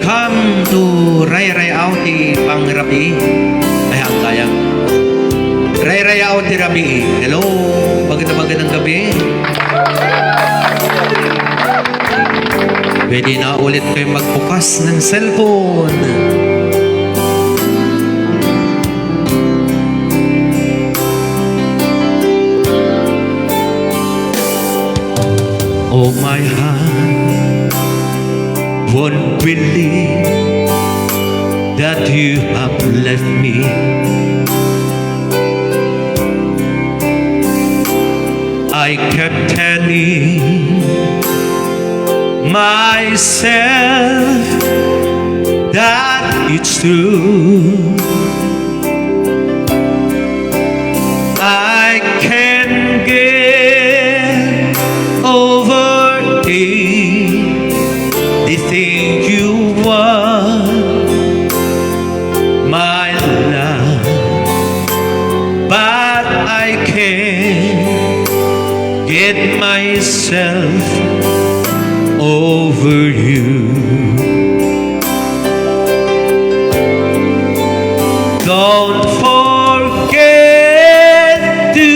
Come to Ray Ray Auti Pangrabi. Ay, ang kayang Ray Ray Auti Rabi. Hello, magandang gabi. Pwede na ulit kayo magbukas ng cellphone. Oh my heart won't believe that you have left me. I kept telling myself that it's true. I can't get over the thing you want, my love, but I can't get myself over you. Don't forget to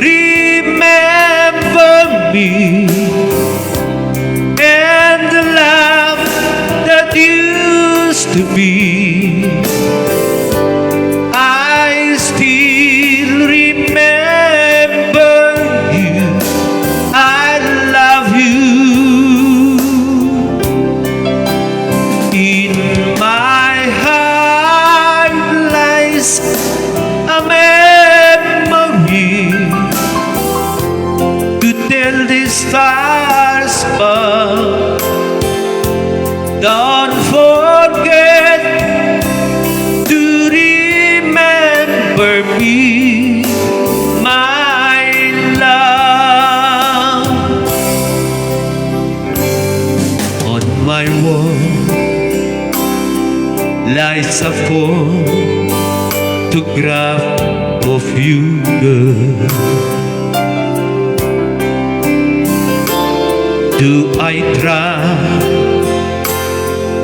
remember me and the love that used to be. I still remember you. I love you. In my heart lies a memory to tell the stars above. Don't forget to remember me, my love. On my wall lies a photograph of you, girl. Do I try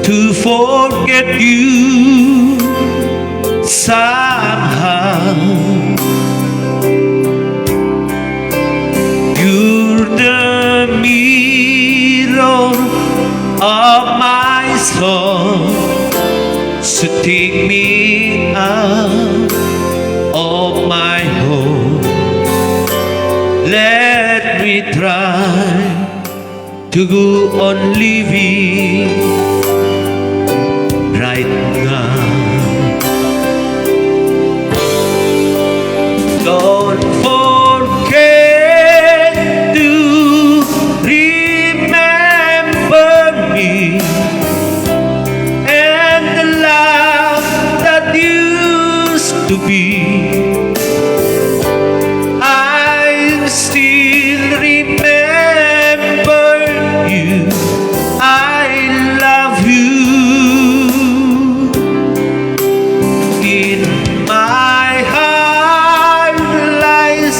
to forget you somehow? You're the mirror of my soul, so take me out of my home. Let me try to go on living right now. Don't forget to remember me and the love that used to be. I still remember you. I love you. In my heart lies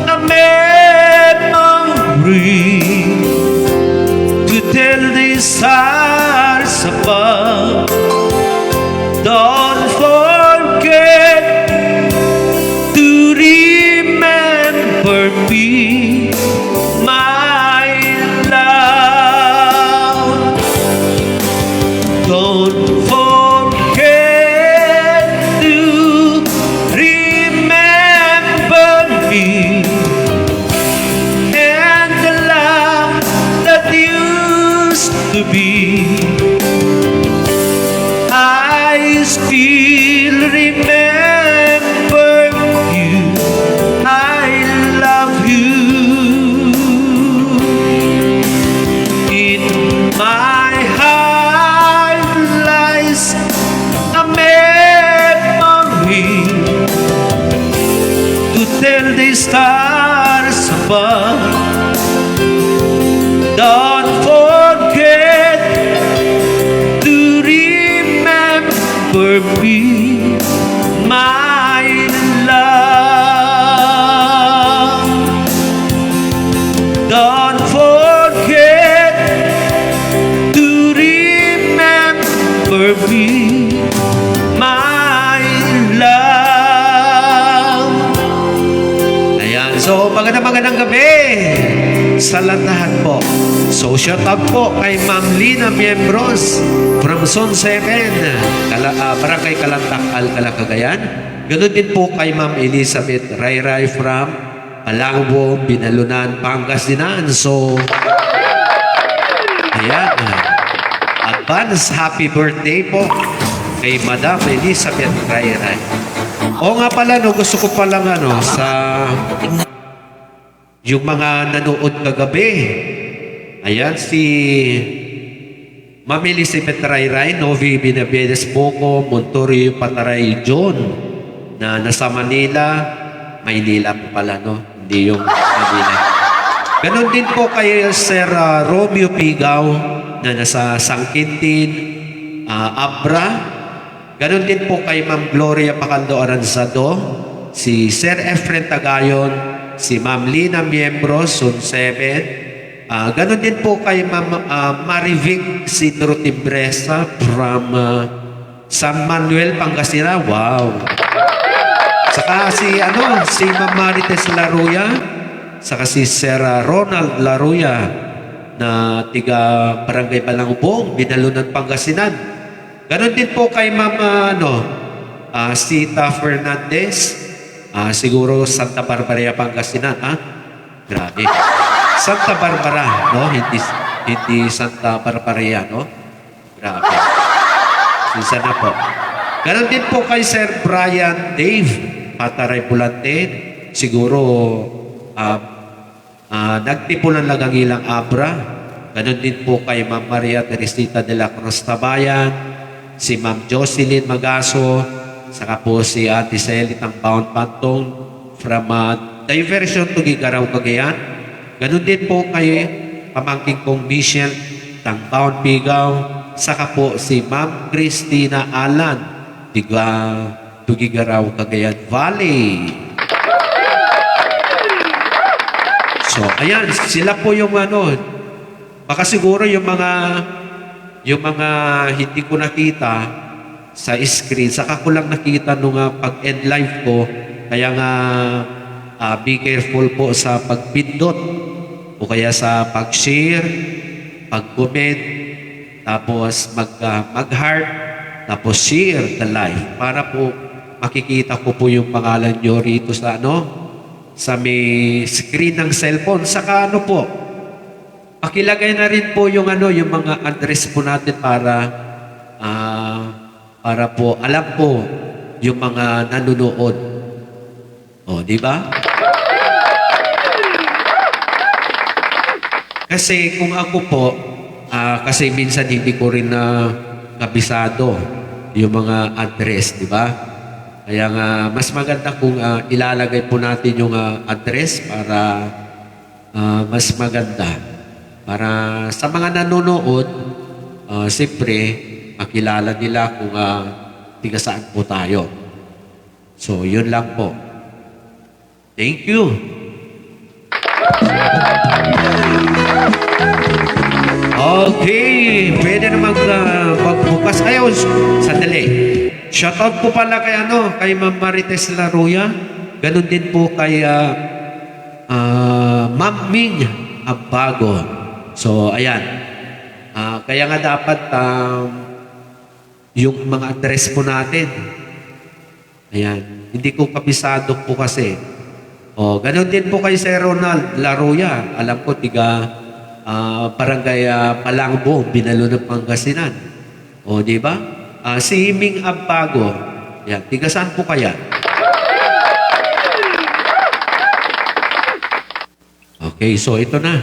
a memory to tell the stars above. Don't forget to remember me, my love. Don't forget to remember me and the love that used to be. I still remember you. I love you. In my heart lies a memory to tell the stars above. Don't forget to remember me, my love. Don't forget to remember magandang gabi sa lahat po. So, shout out po kay Ma'am Lina Miembros from Zone 7, Barangay Kalantak, Alcala, Cagayan. Ganun din po kay Ma'am Elizabeth Rayray from Palangbo, Binalunan, Pangasinan. So, ayan. Advance happy birthday po kay Madam Elizabeth Rayray. O nga pala, no, gusto ko palang sa yung mga nanood kagabi. Ayan, si Ma'am Elizabeth Rayray, Novi Binabedes Poco, Montorio Pataray John, na nasa Manila, Maynila po pala, no? Hindi yung Manila. Ganon din po kay Sir Romeo Pigaw, na nasa San Quintin, Abra. Ganon din po kay Ma'am Gloria Pacaldo Aranzado, si Sir Efren Tagayon, si Ma'am Lina Miembros, Zone 7. Ganon din po kay Ma'am Marivic Sidro Timbresa from San Manuel, Pangasinan. Wow! Saka si Ma'am Marites Laruya, saka si Sir Ronald Laruya na tiga Barangay Balangubong, Binalunan, Pangasinan. Ganon din po kay Ma'am Sita Fernandez, siguro Santa Barbara, Pangasinan. Grabe. Santa Barbara, no? Hindi Santa Barbara, no? Grabe. Sinsa na po. Ganon din po kay Sir Brian Dave Pataray Bulantin. Siguro nagtipulan lang ang ilang abra. Ganon din po kay Ma'am Maria Teresita de la Cruz Tabayan, si Ma'am Jocelyn Magaso, saka po si Ate Celit ang Bound Pantong from Diversion to Gigaraw, Cagayan. Ganon din po kay pamangking kong Michelle ng Bound Pigaw, saka po si Ma'am Christina Alan, tiga Tugigaraw, Cagayan Valley. So, ayan, sila po yung baka siguro yung mga hindi ko nakita sa screen, saka ko lang nakita nung pag-end live ko, kaya nga be careful po sa pagpindot o kaya sa pag-share, pag-comment, tapos mag-heart, tapos share the live para po makikita ko po yung pangalan nyo rito sa sa may screen ng cellphone. Saka po, pakilagay na rin po yung yung mga address po natin para po alam po yung mga nanonood. O, di ba? Kasi kung ako po, kasi minsan hindi ko rin kabisado yung mga address, di ba? Kaya nga, mas maganda kung ilalagay po natin yung address para mas maganda. Para sa mga nanonood, siyempre, makilala nila kung tiga saan po tayo. So, yun lang po. Thank you. Okay, pwede na magbukas. Ayaw, sandali. Shoutout po pala kay Ma'am Marites Laruya. Ganon din po kay Ma'am Ming Abago. So, ayan. Kaya nga dapat yung mga address po natin. Ayan. Hindi ko kabisado po kasi. Ganon din po kay Sir Ronald Laruya. Alam ko, tiga Barangay Palangbo, Binalunan, Pangasinan. Di ba? Si Ming Abago. Yan. Tiga saan po kaya? Okay, so ito na.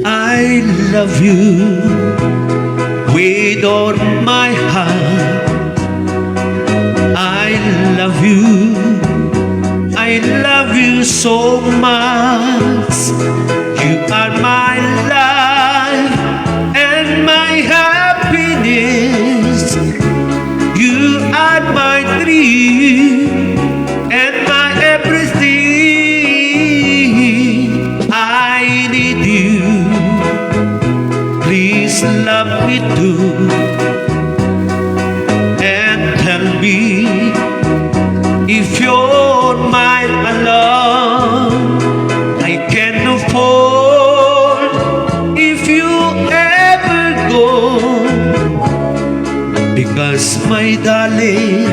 I love you with all my heart. I love you. I love you so much. You are my life and my happiness. You are my dream and my everything. love me too, and tell me if you're mine alone. I can afford if you ever go, because my darling,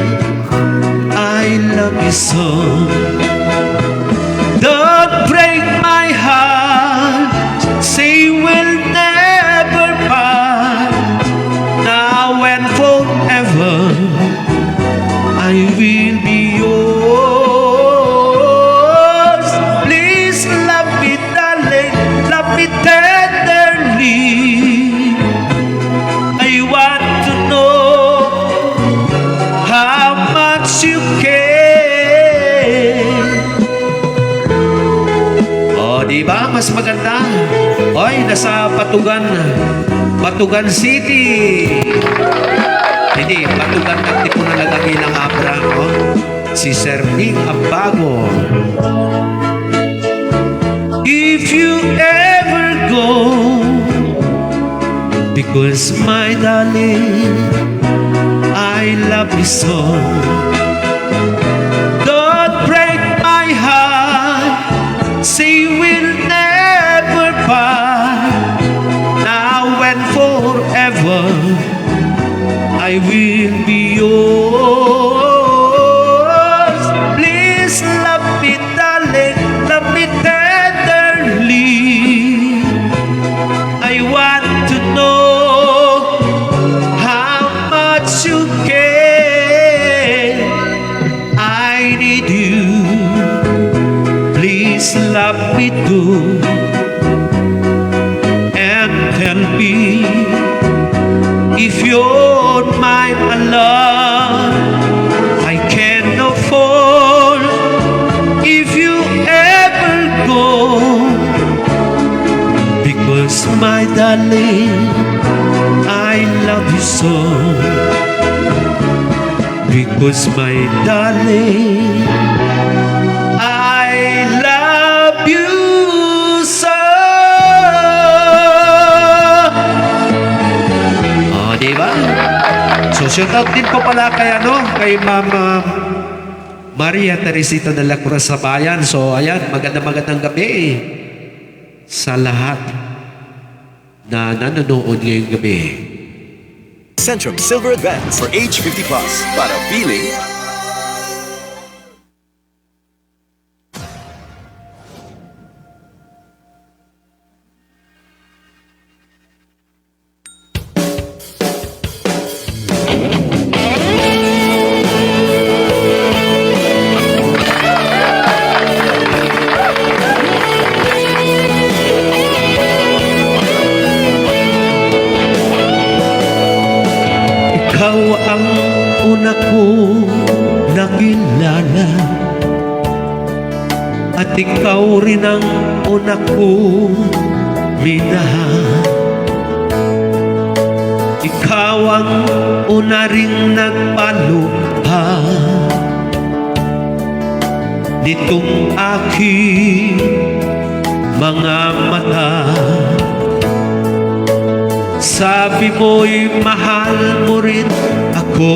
I love you so. Don't break my heart, say we'll never part. Now and forever, I will be yours. Please love me, darling, love me tenderly. I want to know how much you care. O, diba? Mas maganda. Oy, nasa Patugan City. Hindi, Patugan ng tipo na nagagilang abra, no? Si Sir Ning Abago. If you ever go, because my darling, I love you so. Don't break my heart, say we'll never part. Now and forever, I will be yours. Please love me, darling, love me tenderly. I want to know how much you care. I need you. Please love me too, and tell me if you're mine alone. I can afford if you ever go, because my darling, I love you so. Because my darling, I love you so. O, diba? So, shout out din po pala kay Mama Maria Teresita de la Cruz sa bayan. So, ayan, magandang gabi sa lahat na nanonood ngayong gabi. Centrum Silver Advance for age 50 plus. Para feeling ikaw ang una ko nakilala, at ikaw rin ang una ko minahal. Ikaw ang una ring nagpalukha nitong aking mga mata. Sabi mo'y mahal mo rin ako.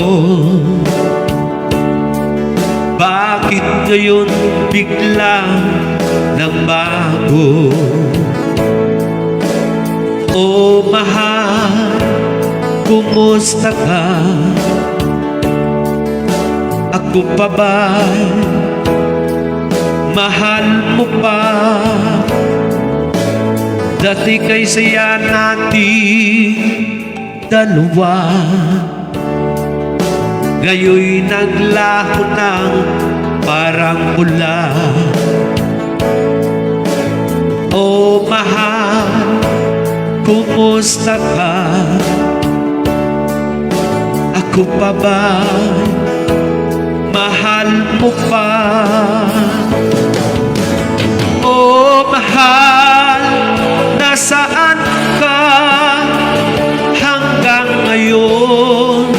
Bakit ngayon bigla nagbago? O mahal, kumusta ka? Ako pa ba? Mahal mo pa? Dati kay saya nating dalawa, ngayoy naglaho ng parang bula. O mahal, kumusta ka? Ako pa ba? Mahal mo pa? O mahal, nasaan ka hanggang ngayon?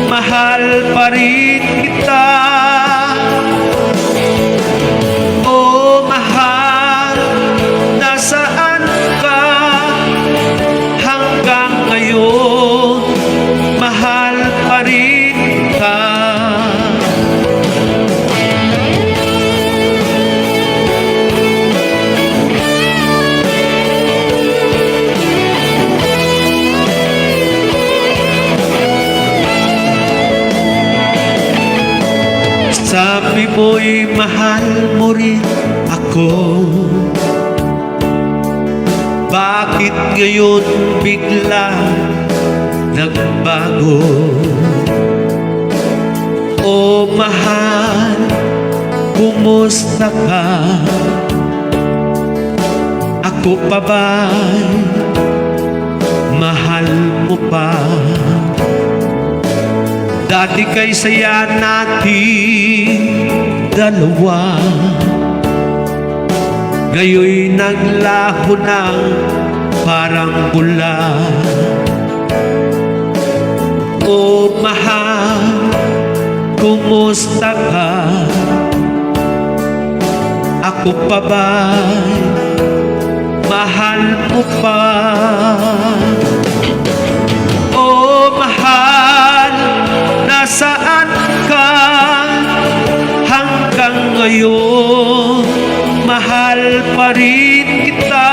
Mahal pa rin kita. O mahal, nasaan ka hanggang ngayon? Sabi mo'y mahal mo rin ako. Bakit ngayon bigla nagbago? O mahal, kumusta ka? Ako pa ba'y mahal mo pa? Dati kay saya nating dalawa, ngayoy naglaho ng parang bula. O mahal, kumusta ka? Ako pa ba'y mahal mo pa? O mahal, nasaan ka? Hanggang ngayon, mahal pa rin kita.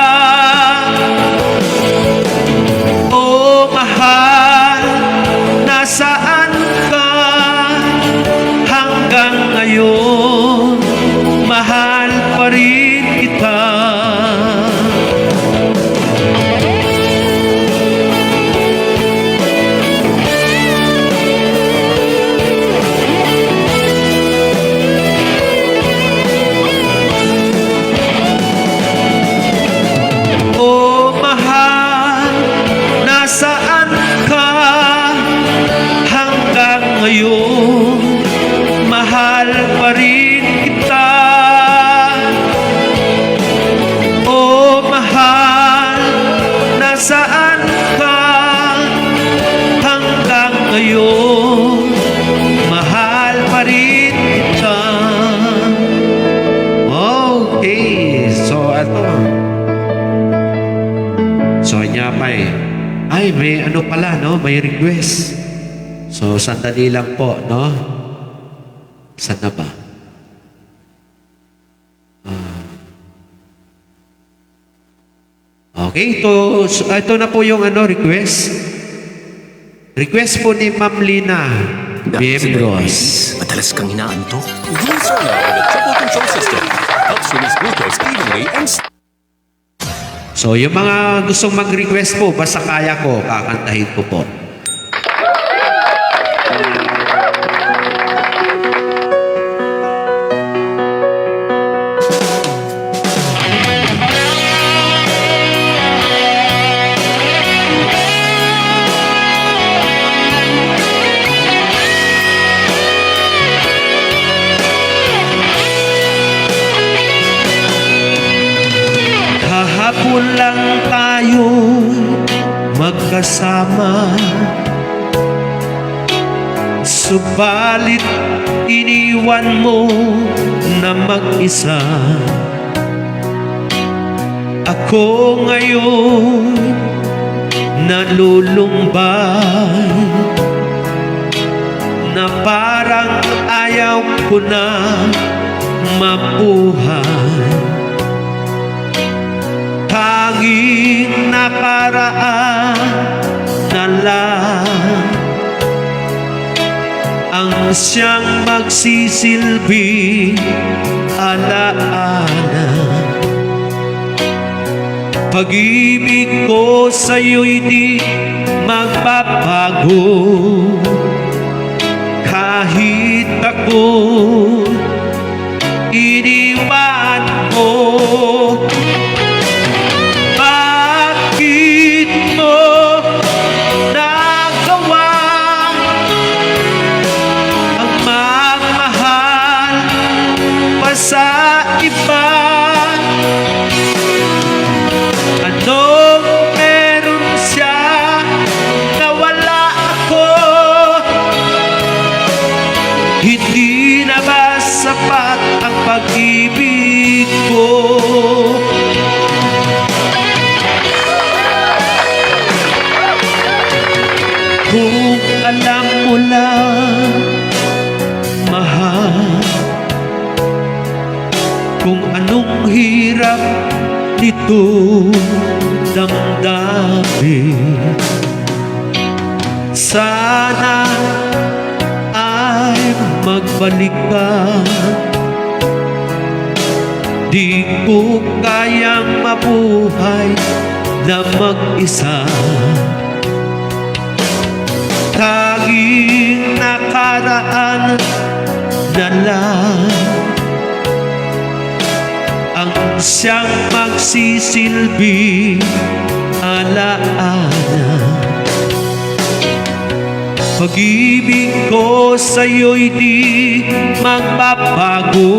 O mahal, nasaan ka? Hanggang ngayon, mahal pa rin kita. Nasaan ka? Hanggang ngayon, mahal pa rin kita. O mahal, nasaan ka? Hanggang ngayon, mahal pa rin kita. Okay, so niya pa ay, may ano pala, no? May request. So, sandali lang po, no? Saan na ba? Okay, ito na po yung request. Request po ni Ma'am Lina Miembros. Madalas kang inaantok? Glucerna with a triple control system helps release glucose evenly and So, yung mga gustong mag-request po, basta kaya ko, kakantahin ko po. Kahapon lang tayo magkasama, subalit iniwan mo na mag-isa. Ako ngayon nalulumbay, na parang ayaw ko na mabuhay. Tanging nakaraan na lang ang siyang magsisilbi alaala. Pag-ibig ko sa'yo'y di magbabago, kahit ako iniwan mo. Sa iba, anong meron siya na wala ako? Hindi na ba sapat ang pag-ibig ko? Kung alam mo lang, mahal, kung anong hirap nito damdamin, sana ay magbalik ka. Di ko kayang mabuhay na mag-isa. Tanging nakaraan na lang ang siyang magsisilbi alaala. Pag-ibig ko sa'yo'y di magbabago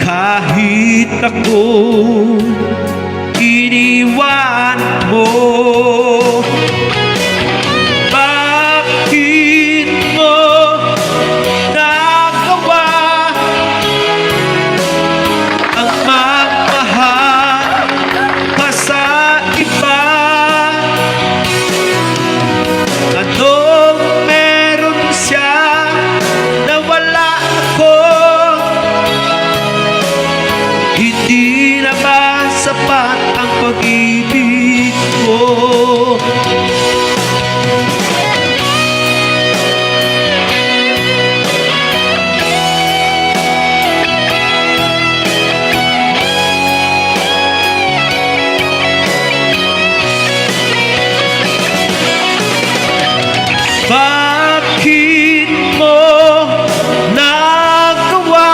kahit ako iniwan mo. Bakit mo nagawa ang magmahal pa sa iba? Anong meron siya na wala ako? Hindi na ba sapat ang pag-ibig ko? Bakit mo nagawa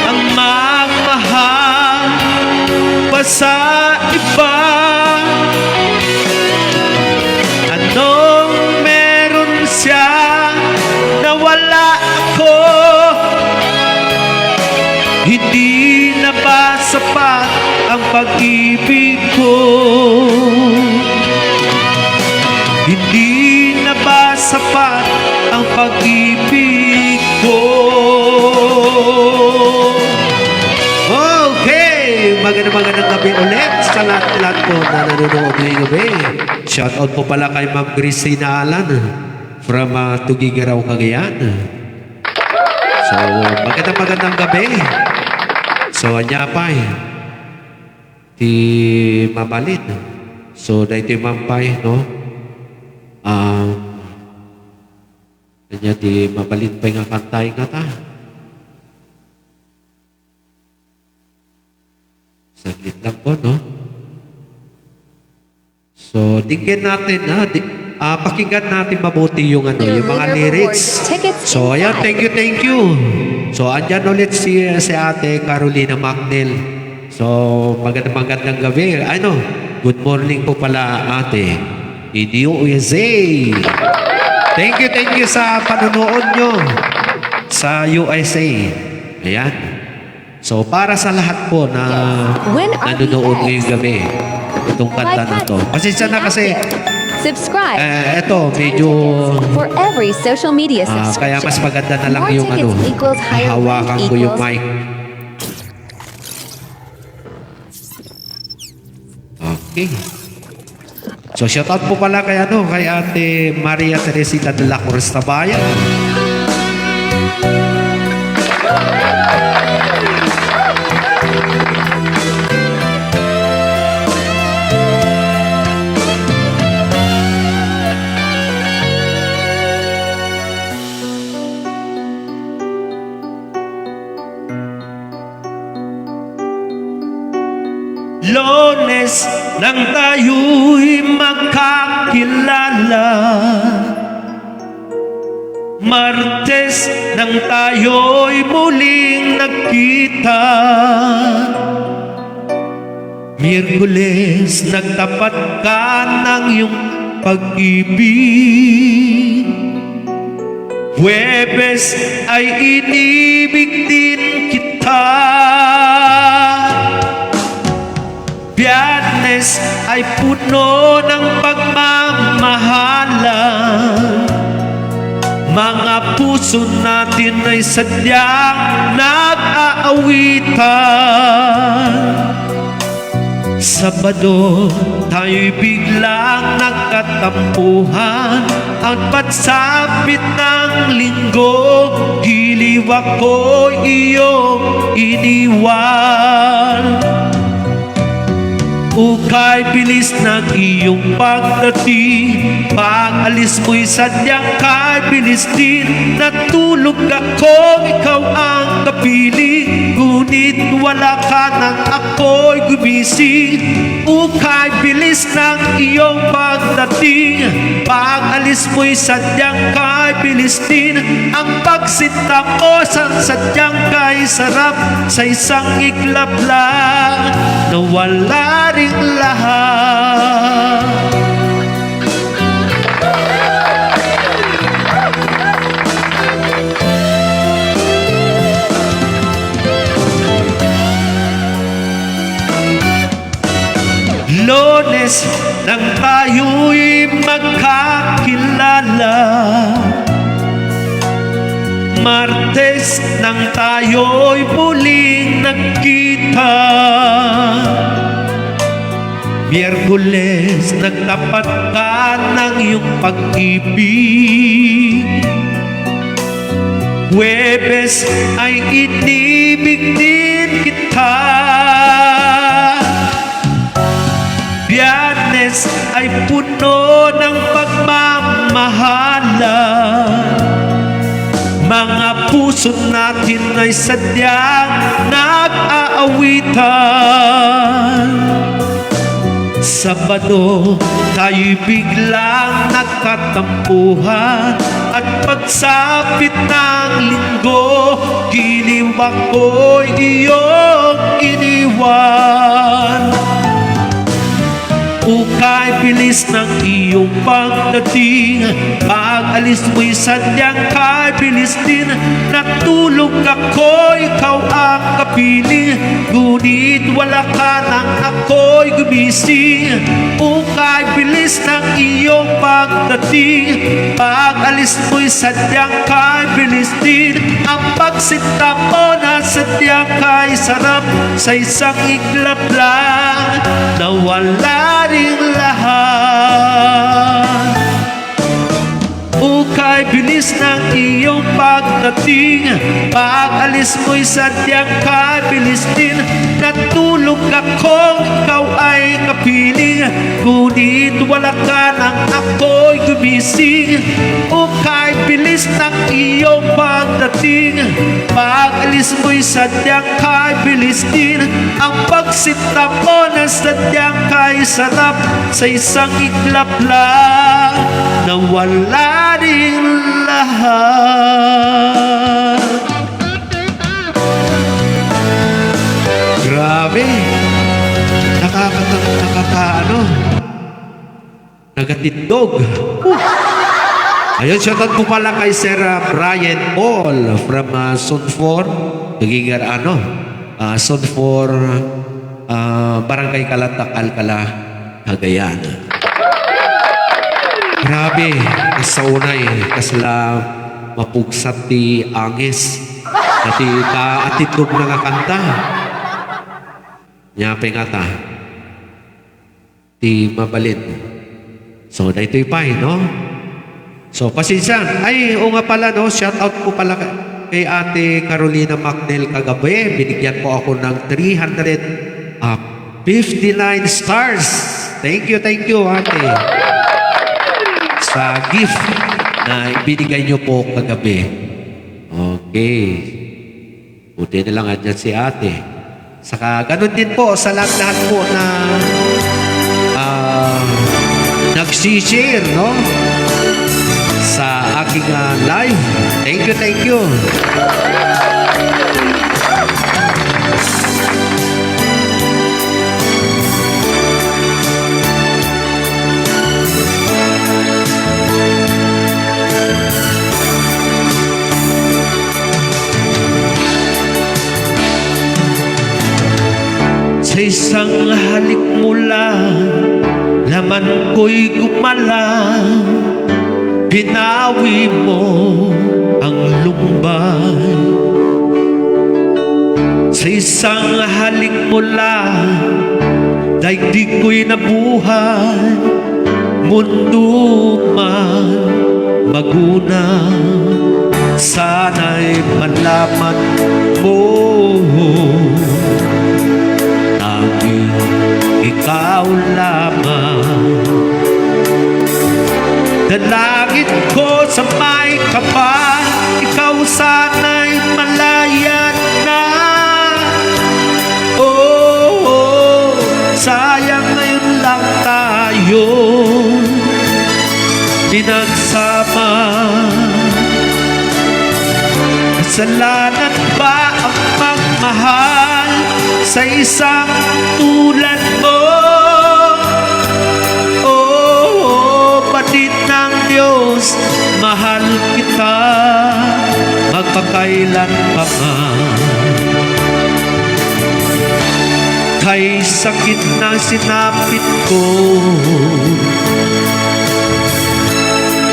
ang magmahal pa sa iba? Anong meron siya na wala ako? Hindi na ba sapat ang pag-ibig ko? Hindi na ba sapat ang pag-ibig ko? Okay! Magandang gabi ulit sa lahat po na nanonood ngayong gabi. Shoutout po pala kay Ma'am Cristina Alan from Tugigaraw, Cagayan. So, magandang gabi. So, anyapay. Ti Mamalin. So, dahil ti Mampay, no? Kanya di mabalit pa nga kantay nga ta. Saglit lang po, no? So, tingnan natin, pakinggan natin mabuti yung yung mga lyrics. So, ayan, thank you. So, andyan ulit si Ate Carolina Macnel. So, magandang gabi. Good morning po pala, Ate. Idio USA. Thank you sa panonood nyo sa USA. Ayan. So, para sa lahat po na nanonood ngayong gabi, itong kanta na to. Pasensya na kasi, subscribe. Ito, medyo, for every social media subscription. kaya mas maganda na lang More yung tickets equals higher hawakan rent ko yung equals- mic. Okay. So, shoutout po pala kay Ate Maria Teresita de la Cruz Tabayan. Lunes nang tayo'y magkakilala, Martes nang tayo'y muling nagkita, Miyerkules nagtapat ka ng iyong pag-ibig, Huwebes ay inibig din kita, Biyernes ay puno ng pagmamahalan, mga puso natin ay sadyang nag-aawitan. Sabado, tayo'y biglang nagkatampuhan, at pagsapit ng linggo, giliw ako iyong iniwan. Ukay bilis ng iyong pagdating, pag-alis mo'y sadyang kay bilis din. Natulog ako, ikaw ang kapiling, ngunit wala ka nang ako'y gumising. Ukay bilis ng iyong pagdating, pag-alis mo'y sadyang kay bilis din. Ang pagsinta mo sadyang kay sarap, sa isang iglap lang nawala ring lahat. Lunes nang tayo'y magkakilala, Martes nang tayo'y muling nagkita, Miyerkules nagtapat ka ng iyong pag-ibig, Huwebes ay inibig din kita, Biyernes ay puno ng pagmamahalan. Mga puso natin ay sadyang nag-aawitan. Sabado, tayo'y biglang nagkatampuhan, at pagsapit ng linggo, giliw ako'y iyong iniwan. Ukay bilis ng iyong pagdating, pag-alis mo'y sadyang kay bilis din. Natulog ako, ikaw ang kapiling, ngunit wala ka nang ako'y gumising. Ukay bilis ng iyong pagdating, pag-alis mo'y sadyang kay bilis din. Ang pagsinta mo na sadyang kay sarap, sa isang iglap lang nawala ring lahat. Ukay bilis ng iyong pagdating, pag-alis mo'y sadyang kay bilis din. Natulog ako, ikaw ay kapiling, ngunit wala ka nang ako'y gumising. Ukay bilis ng iyong pagdating, pag-alis mo'y sadyang kay bilis din. Ang pagsinta mo na sadyang kay sarap, sa isang iglap lang nawala rin lahat. Grabe, nagatindog. Ayun, shoutout po pala kay Sir Brian Paul from Sunfor, Nagigar Sunfor, Barangay Kalatak, Alcala, Cagayan. Grabe, kasaunay, kasla mapugsat ti angis, nati kaatitog na nga kanta. Nyapay nga ta, ti mabalid. So, na ito'y pay, no? So, pasensya. Ay, o nga pala, no? Shout out po pala kay Ate Carolina Macnel kagabi. Binigyan po ako ng 359 stars. Thank you, Ate. Sa gift na ibinigay niyo po kagabi. Okay. Buti na lang andyan si Ate. Saka ganun din po sa lahat po na nagsishare, no? Sa aking live. Thank you. Sa isang halik mo lang, laman ko'y gumalang, binawi mo ang lumbay. Sa isang halik mo lang, daigdig ko'y nabuhay, mundo man magunaw. Sana'y malaman mo, tanging ikaw lamang. Dalangin ko sa may kapal, ikaw sana'y malaya na. Oh, sayang ngayon lang tayo pinagsama. Kasalanan ba ang magmahal sa isang tulad mo? Oh, batid ng Diyos, mahal kita magpakailan pa man. Kay sakit na sinapit ko,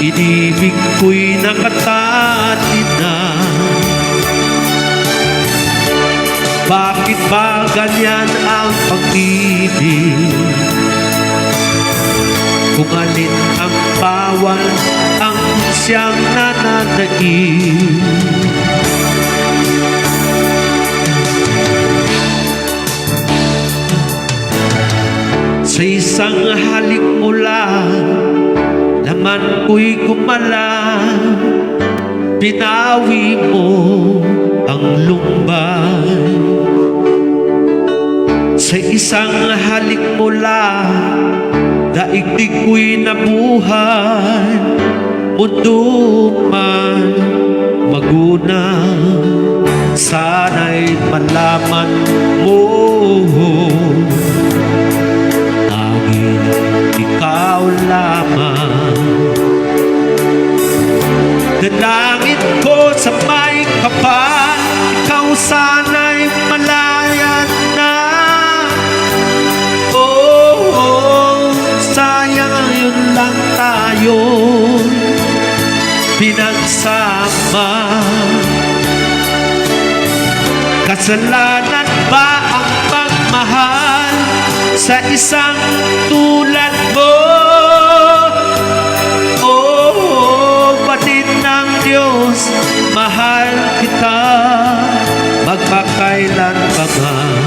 inibig ko'y nakatali na. Bakit ba ganyan ang pag-ibig? Kung alin ang bawal, ang siyang nananaig. Sa isang halik mo lang, laman ko'y kumala. Pinawi mo ang lumbay. Sa isang halik mo lang, daigdig ko'y nabuhay. Mundo man magunaw, sana'y malaman mo. Tanging ikaw lamang. Dalangin ko sa may kapal, ikaw sana'y malaya na. Oh, sayang yun lang tayo pinagsama. Kasalanan ba ang pagmahal sa isang tulad mo? Diyos, mahal kita magpakailan pa man.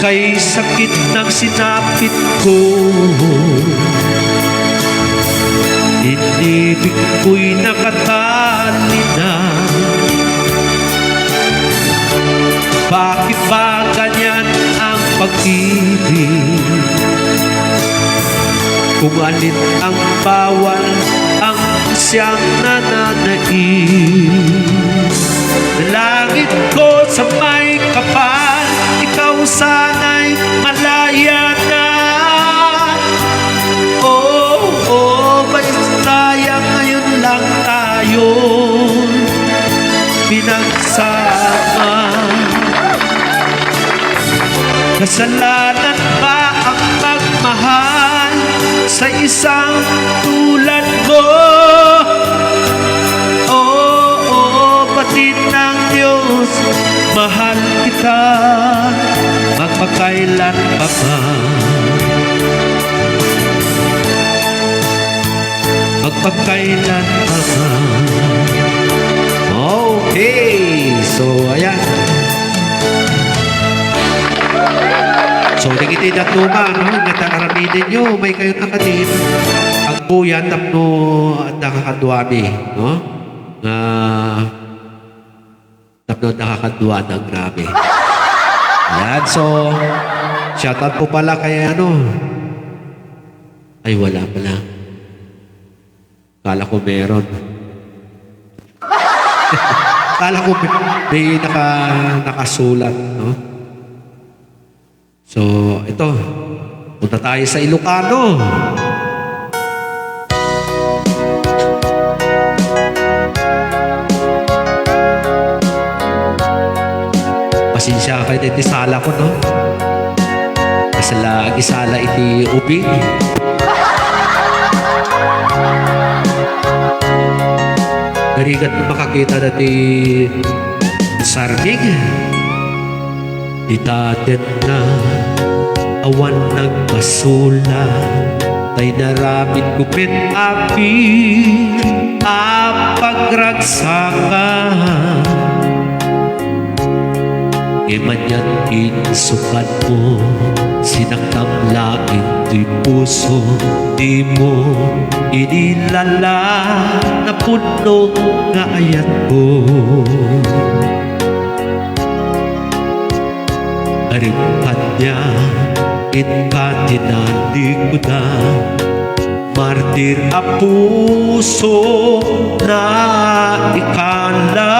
Kay sakit ng sinapit ko, inibig ko'y nakatali na. Bakit ba ganyan ang pag-ibig? Kung alin ang bawal, ang siyang nananaig. Dalangin ko sa may kapal, ikaw sana'y malaya na. Oh, may sayang ngayon lang tayo pinagsama. Kasalanan ba ang magmahal sa isang tulad mo? Oh, batid ng Diyos, mahal kita magpakailan pa man. Magpakailan pa man. Okay, so ayan. So, nagiti na tuma, no? Natakaramitin nyo, may kayo nakatin. Ang buyan, tapno, at nakakaduami, no? Tapno, nakakaduan ang grabe. Ayan, so, shoutout po pala kay ano. Ay, wala pala. Kala ko meron. Kala ko may nakasulat, no? So, ito. Punta tayo sa Ilocano. Pasensya kayo na itisala ko, no? Kasala, isala iti ubing. Narigat makakita na ti sarming. Itaten na awan nagpasula, tay naramit kupit api apagragsakan. Imanyan insukat mo, sinaktam laing di puso, di mo inilala na puno nga ayat ko. Aripat niya, tinalikudan, martir a puso na ikala.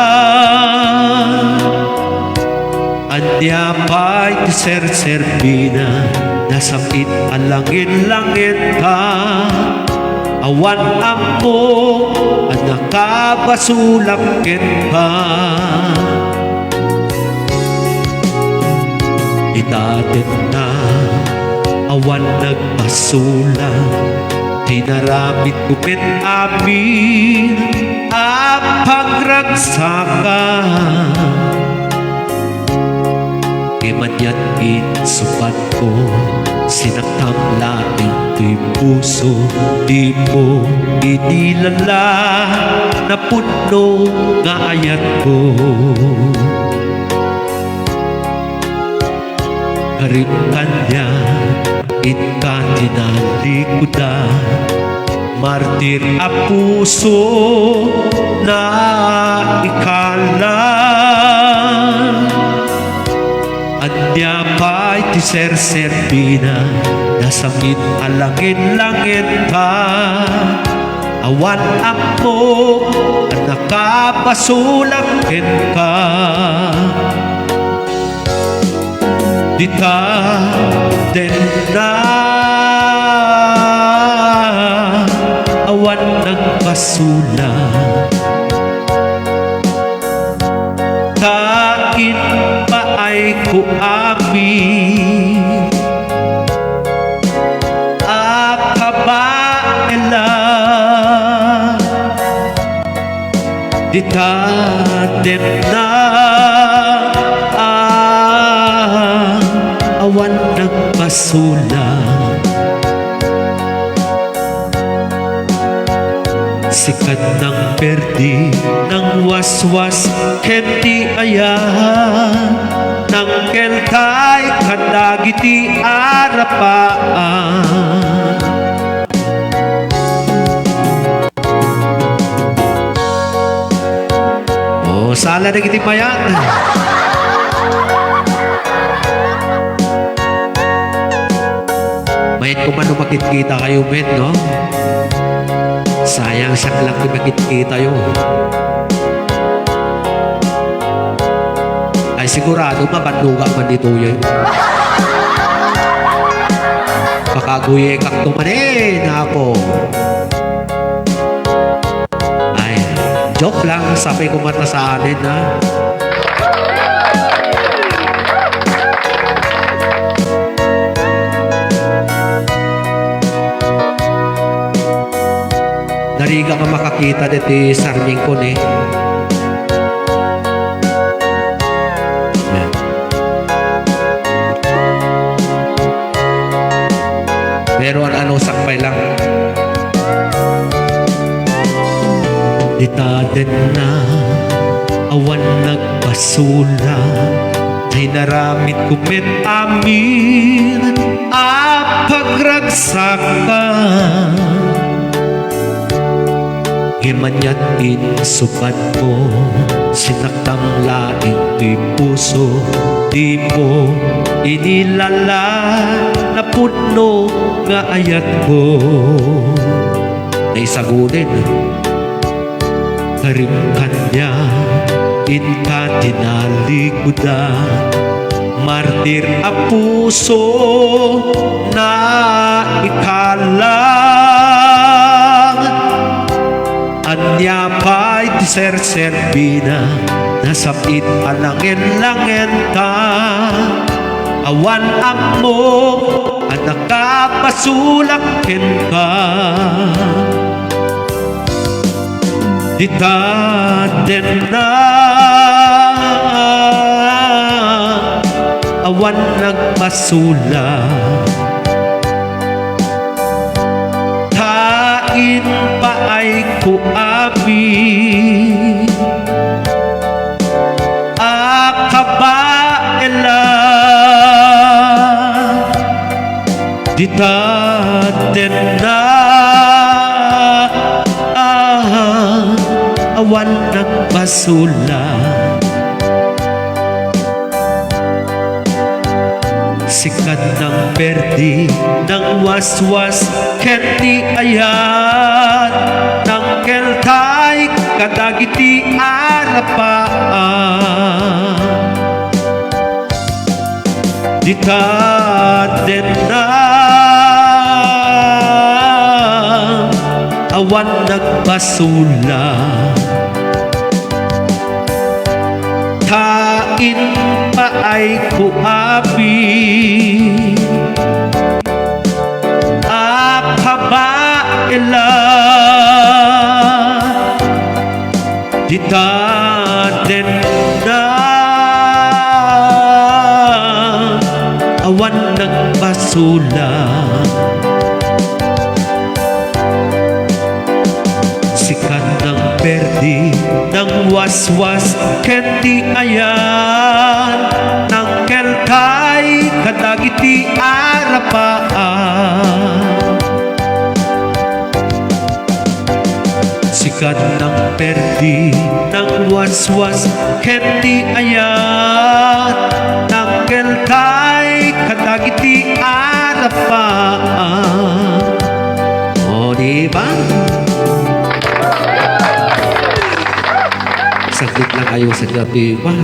Anya pa'y ser-serbina, nasakit alangin-langin ka. Awan ako, at nakabasulapin ka. Itatin na, awan nagpasula, tinaramit kupit amin, pagragsakan. Imanyan insukat ko, sinaktam laing di puso, di mo inilala na puno nga ayat ko. Karimkan niya, ika tinalikudan, martir a puso na ikala. Anya pa'y ser-serbina, nasamit alangin-langin ka. Awan ako, at nakapasulakin ka. Dita din na, awan nagpasula. Kain pa ay kuamin, akabaela. Dita din na, awan nagpasula. Sikat ng perdi, ng waswas, kenti ayahan, ng kelkay, kadagiti arapaan. Oh, sala na kiti mayan. Mayat ko man makikita kayo, men, no? Sayang siya lang di makikita yun. Ay sigurado mabanduga man dito yun. Pakaguye kakto man na ako. Ay, joke lang, sabi ko mata sa anin, ha? Nariga ka makakita dito sarming ko ni. Pero ano sakpay lang. Ditaden na, awan nagpasula, ay naramit kumit amin, pagragsakan. Imanyan insukat mo, sinaktam laing di puso, di mo inilala na puno nga ayat ko. Naisagunin, karimkan niya, inka tinalikudan, martir a puso na ikalang. Anya pa'y ser-serbina, nasapit alangin-langin ka. Awan mo, at nakapasulakin ka. Dita din na, awan nagpasula. Kain pa ay kuamin, akabaela. Di taten na awan nagbasula. Sikat ng perdi ng waswas kendi ayan ng keltay kadagiti arapaan. Di taten na awan nagbasula. Tain pa ay kuapi apabaila. Di taten na awan nagbasula. Sikat ng perdi ng waswas kendi ayan ng kelkay kadagiti arapaan. Sikat ng perdi ng waswas kendi ayan ng kelkay kadagiti arapaan. O diba? Saglit lang kayo sa gabi ba?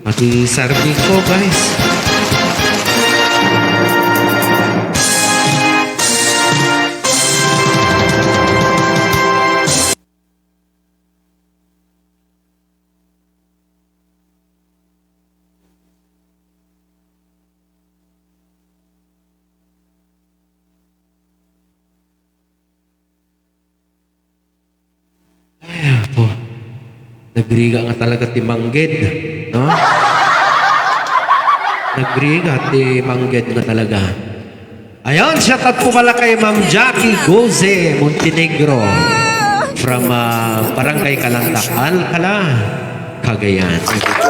Pati serving ko, guys. Ay, po. Nagriga nga talaga ti Mangged, no? Nagriga ti Mangged nga talaga. Ayun, shout out po pala kay Ma'am Jackie Goze Montenegro from Barangay Kalantak, Alcala, Cagayan.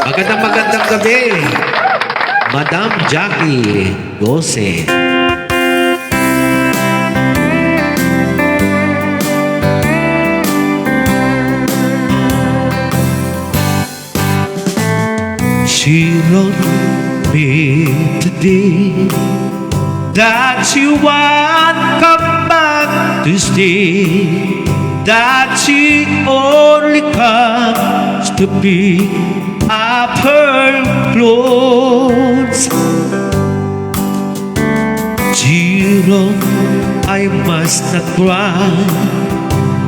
Magandang gabi, Madam Jackie Goze. She wrote me today that she won't come back to stay, that she only comes to pick up her clothes. She wrote, I must not cry,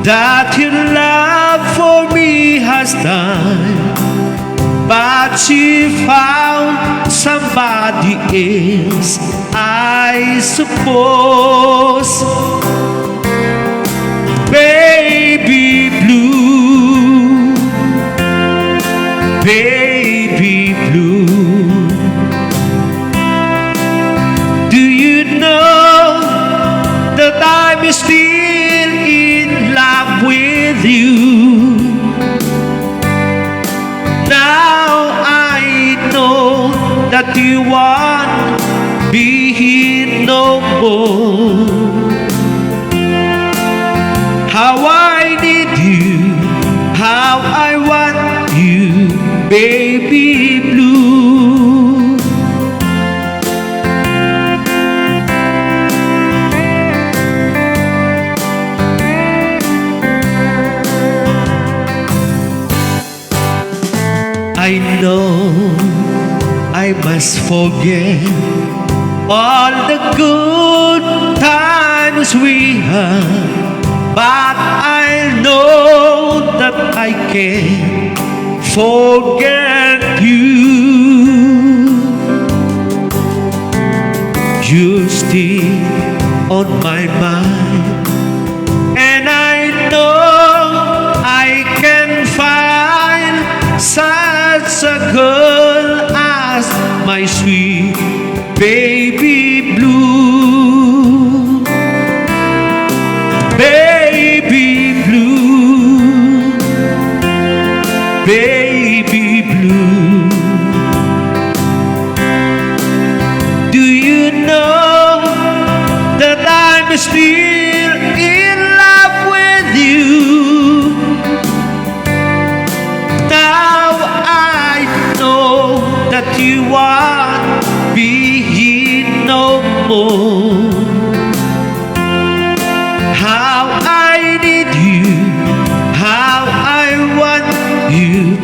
that your love for me has died. But she found somebody else, I suppose. Baby blue, baby blue. Do you know that I'm still in love with you? Now I know that you won't be here no more. How I need you, how I want you, baby blue. I know I must forget all the good times we had, but I know that I can't forget you. You're still on my mind, and I know I can find such a girl as my sweet baby blue. Baby blue, baby blue. Do you know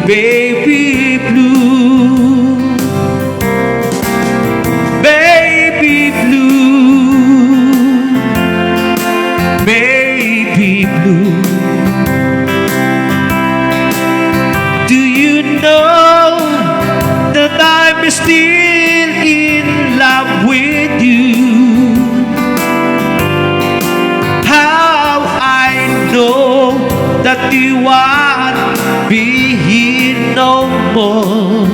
baby blue, baby blue, baby blue. Do you know that I'm still in love with you? How I know that you won't be here no more.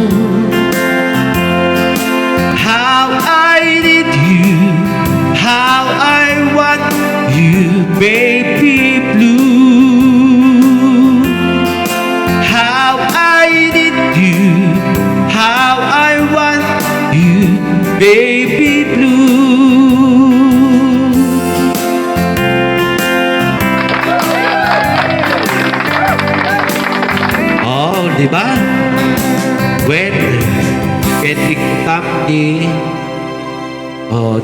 How I need you, how I want you, baby blue. How I need you, how I want you, baby blue. Oh, di ba? When can it come ni... Oh,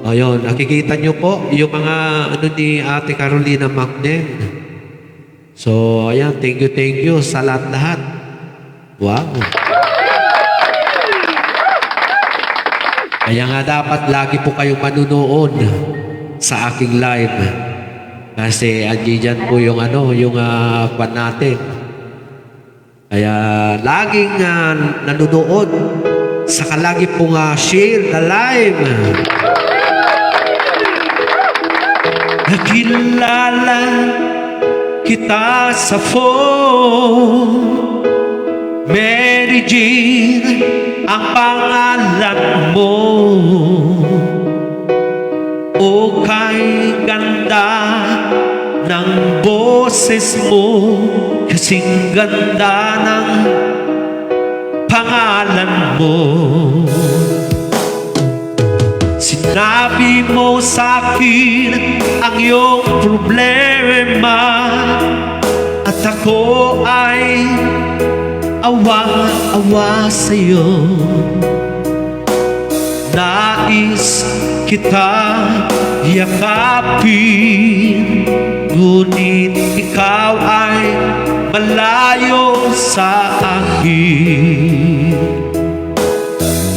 ayun, nakikita nyo po yung mga ano ni Ate Carolina Macden. So, ayan, thank you sa lahat-lahat. Wow. Kaya nga dapat lagi po kayong manunood sa aking live. Kasi andyan po yung ano, yung fan natin. Kaya laging nanonood. Saka lagi pong share the live. Nakilala kita sa phone, Mary Jean ang pangalan mo. O kay ganda ng boses mo, kasing ganda ng pangalan mo. Sinabi mo sa'kin ang iyong problema, at ako ay awa-awa sa'yo. Nais kita yakapin, ngunit ikaw ay malayo sa akin.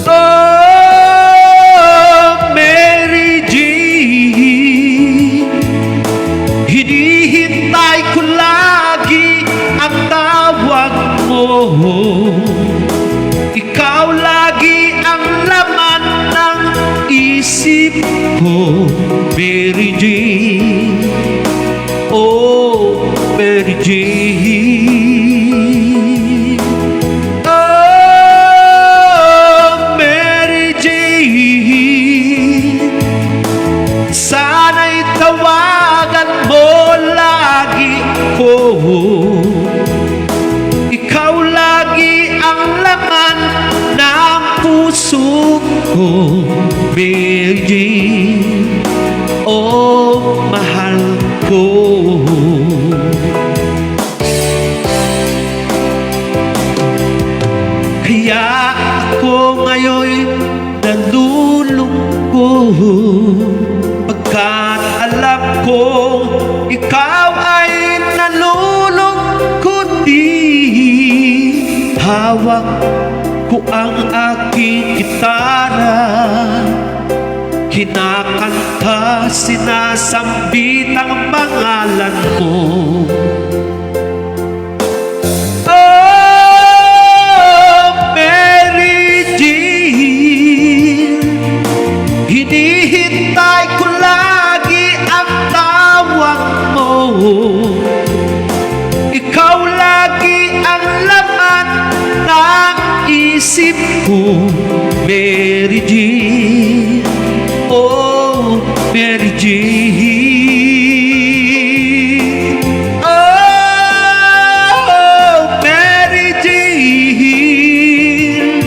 Oh, Mary Jean, hinihintay ko lagi ang tawag mo. Ikaw lagi ang laman ng isip ko, Mary Jean. Oh, Mary Jean. Oh, Mary Jean. Sana'y tawagan mo lagi ko. Ikaw lagi ang laman ng puso ko, Mary Jean. Oh, mahal ko. Kaya ako ngayon nalulungkot, pagkat alam ko ikaw ay nalulungkot din. Hawak ko ang aking gitara, kinakanta, sinasambit ang pangalan mo. Oh, Mary Jean, hinihintay ko lagi ang tawag mo. Ikaw lagi ang laman ng isip ko, Mary Jean. Oh, Mary Jean. Oh, Mary Jean.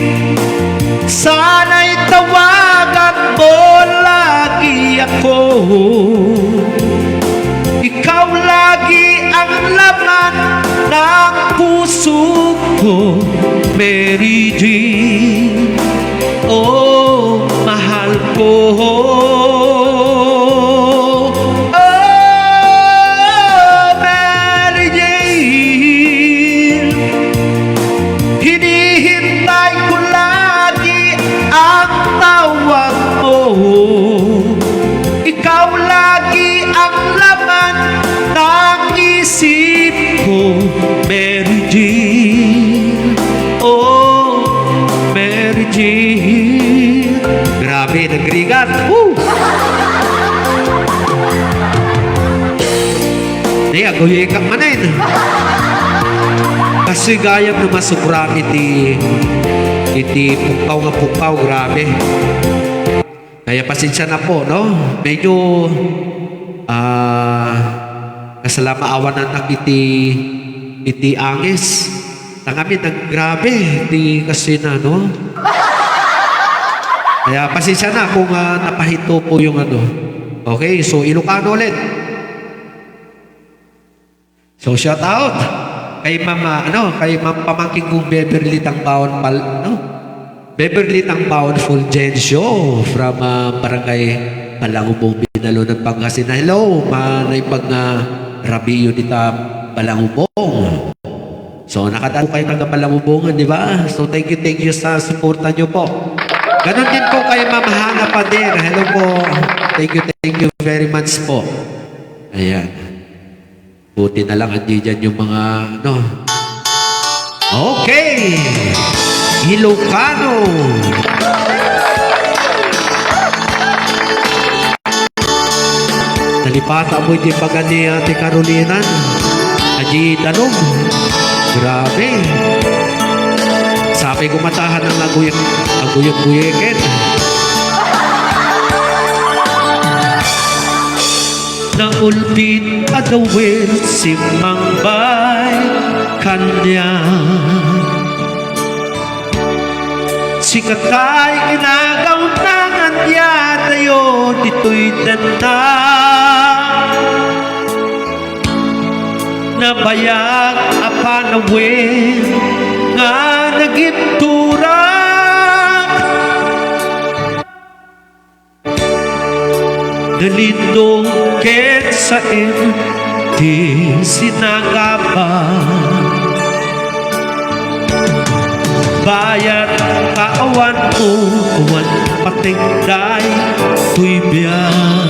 Sana'y tawagan mo lagi ako. Ikaw lagi ang laman ng puso ko, Mary Jean. Oh, mahal ko. Oh, Mary Jane. laman ng isip ko, Mary Jean. Oh, Mary Jean. Grabe, nagrigat. Woo! Di, agoy kang manin. Kasi gayam na masukran iti pukaw, grabe. Kaya pasensya na po, no? Medyo kasalamaawan na iti angis. Tangami naggrabe, iti kasi na, no? Kaya pasensya na kung napahito po yung ano. Okay, so Ilocano ulit. So shout out kay kay Ma'am pamangkin kong Beverly Tangbaon Beverly Tangbaon Fulgencio from Barangay Balangubong, Binalonan, Pangasinan. Hello, naipag Rabiyo dita Balangubong. So nakadalo kayo taga Balangubongan, di ba? So thank you sa suporta nyo po. Ganon din po kay Ma'am Hana Pader. Hello po. Thank you very much po. Ayan. Buti na lang hindi dyan yung mga Okay! Ilocano! Nalipata mo yung baga ni Ate Carolina. Aji tanong. Grabe. Sabi ko matahan ng aguyag-guyekin. Naulbit adawin si Mangbay kanya. Si kakay inagaw na kanya tayo dito'y danda. Nabayag apanawin nga nagimtura. Dalindong ket sa di sinagaba. Bayat kaawan mo, kuwan patingday, tuibyan.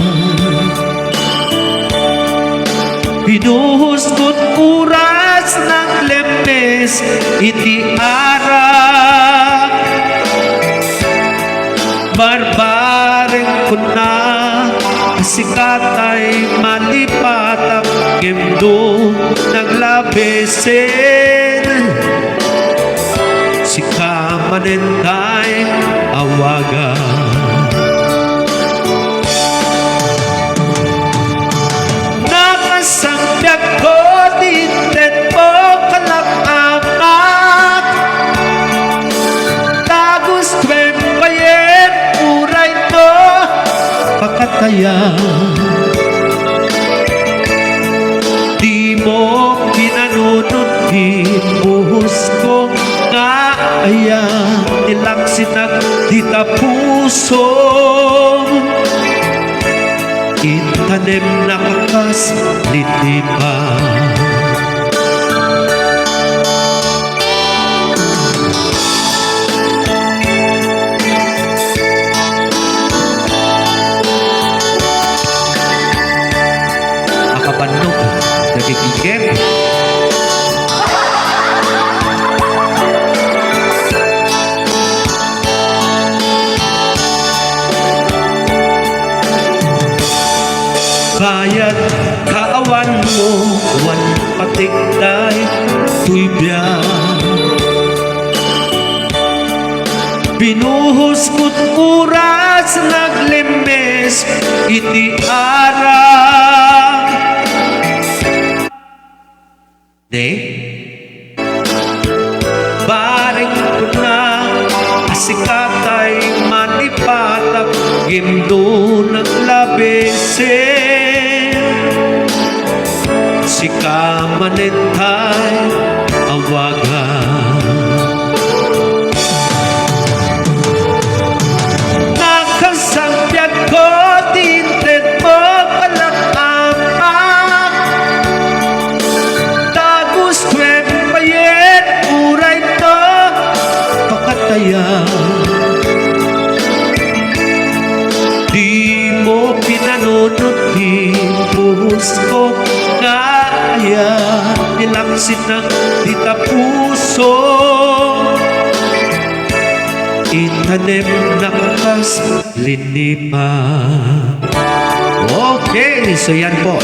Binuhusgot oras ng lempes, iti arak. Barbareng ko na, sikatay malipat ang gemdo naglabesen. Si kamanentay awagan. Nakasangbyag ko dinten mo kalakamak. Tagus kwembayen uray to pakataya. Di mo pinanunod buhos ko nga aya nilang sinag dita puso. Itanim na kakas litipan. Makapanog, nagigigem. Bayat kaawan mo, wan patigday, tuibyan. Binuhos ko't oras naglimbes, iti arang. Baring ko na, asikatay manipatak, gimdo naglabesen. Si kamanentay awagan. Nakasangbyag ko dinten mo palakamak. Tagus kwembayen uray to pakataya. Di mo pinanunod binuhos ko kaya nilaksit ng tita puso. Itanim na kakas linipa. Okay, so yan po.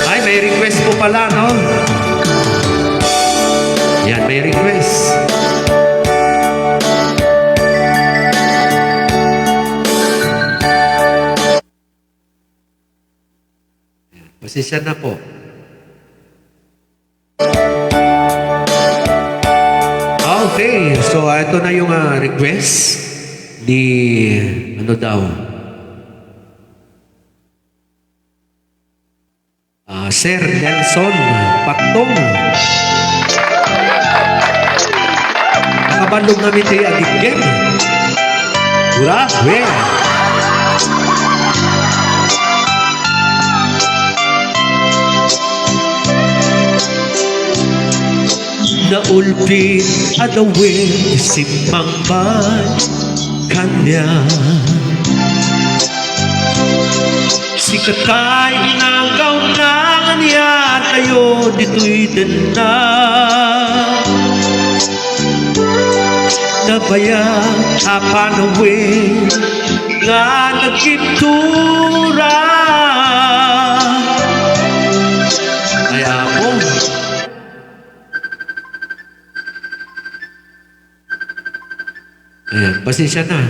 Ay, may request po pala, no? Yan, may request. Pasensya na po. Okay, so ito na yung request ni ano daw? Sir Nelson Patong. Nakabandong namin tayo agigyan. Grabe. Naulpi adawin simang man kanya. Sikatay inagaw na niya tayo dito'y dana. Nabayang apanawin nga nagkiptura. Ay ako. Ayan, pasensya na.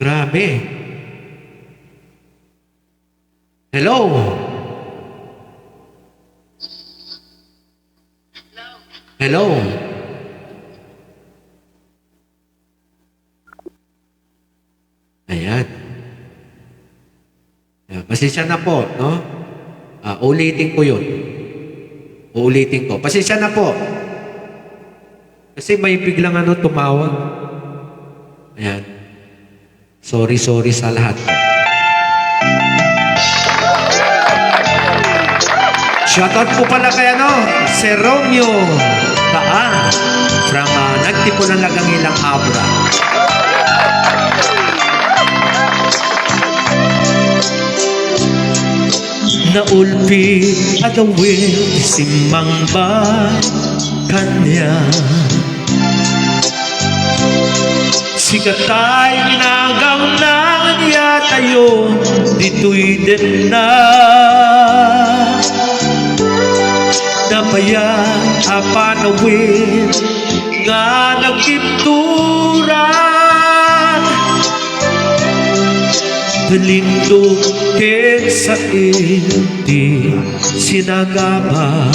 Grabe. Hello? Hello? Ayan. Ayan. Pasensya na po, no? Ulitin ko yun. Uulitin ko. Pasensya na po. Kasi may biglang tumawag. Ayan. Sorry sa lahat. Shoutout po pala kay Sir Romeo Taan from Nagtipo ng Lagangilang Abra. Naulpi agawin simang ba kanya. Sikatay inagaw na niya tayo dito'y din na. Nabayang apanawin nga nagkiptura. Balindugin sa inti sinagaba.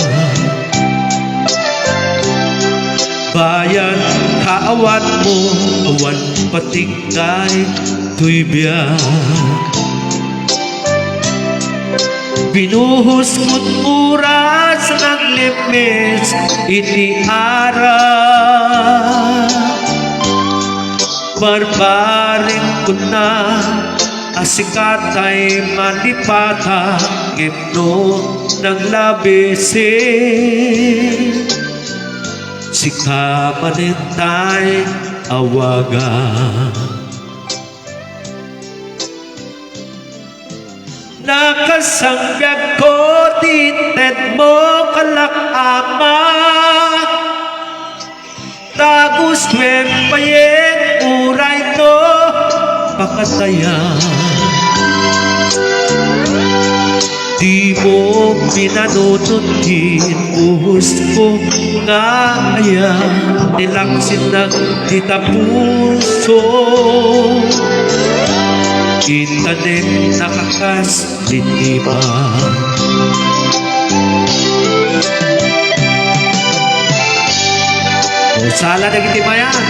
Bayan kaawat mo awan patigay tuy biyak. Binuhos mo't oras naglimis iti ara. Barbaring ko na asikatay malipata gipno ng labisin. Sika manintay awagan. Nakasangbyag ko tited mo kalakama. Tagus payen uray no pakatayan. Di mo pinanunutin buhos ko nga ayan nilaksin ng tita puso. Itanim nakakas linipa. O sala nagitimayan.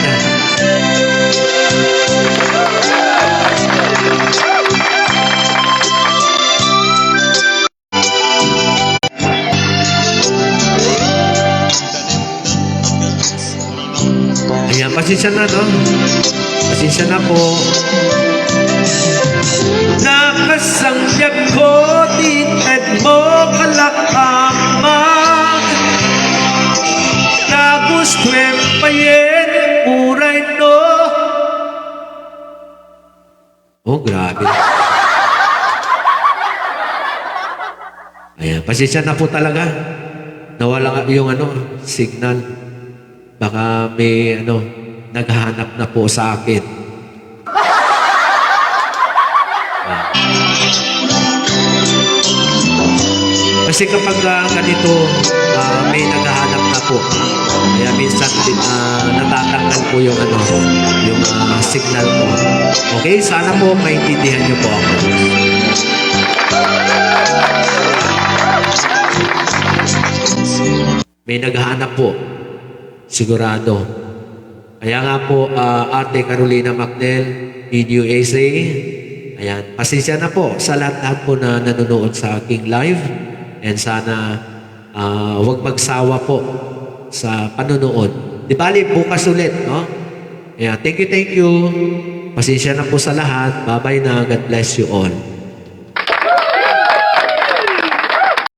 Ayan, pasensya na, no? Pasensya na po. Nakasangyak ko tited mo kalakama. Nagustwem payen uray no. Oh, grabe. Ayan, pasensya na po talaga. Nawala yung signal. Baka may naghahanap na po sa akin. Kasi kapag ganito, may naghahanap na po. Kaya minsan natatanggal po yung signal ko. Okay, sana po maintindihan niyo po ako. May naghahanap po. Sigurado. Kaya nga po, Ate Carolina Macnel, Video USA, ayan, pasensya na po sa lahat po na nanonood sa aking live. And sana huwag magsawa po sa panonood. Di bali, bukas ulit, no? Ayan, thank you. Pasensya na po sa lahat. Bye-bye na. God bless you all.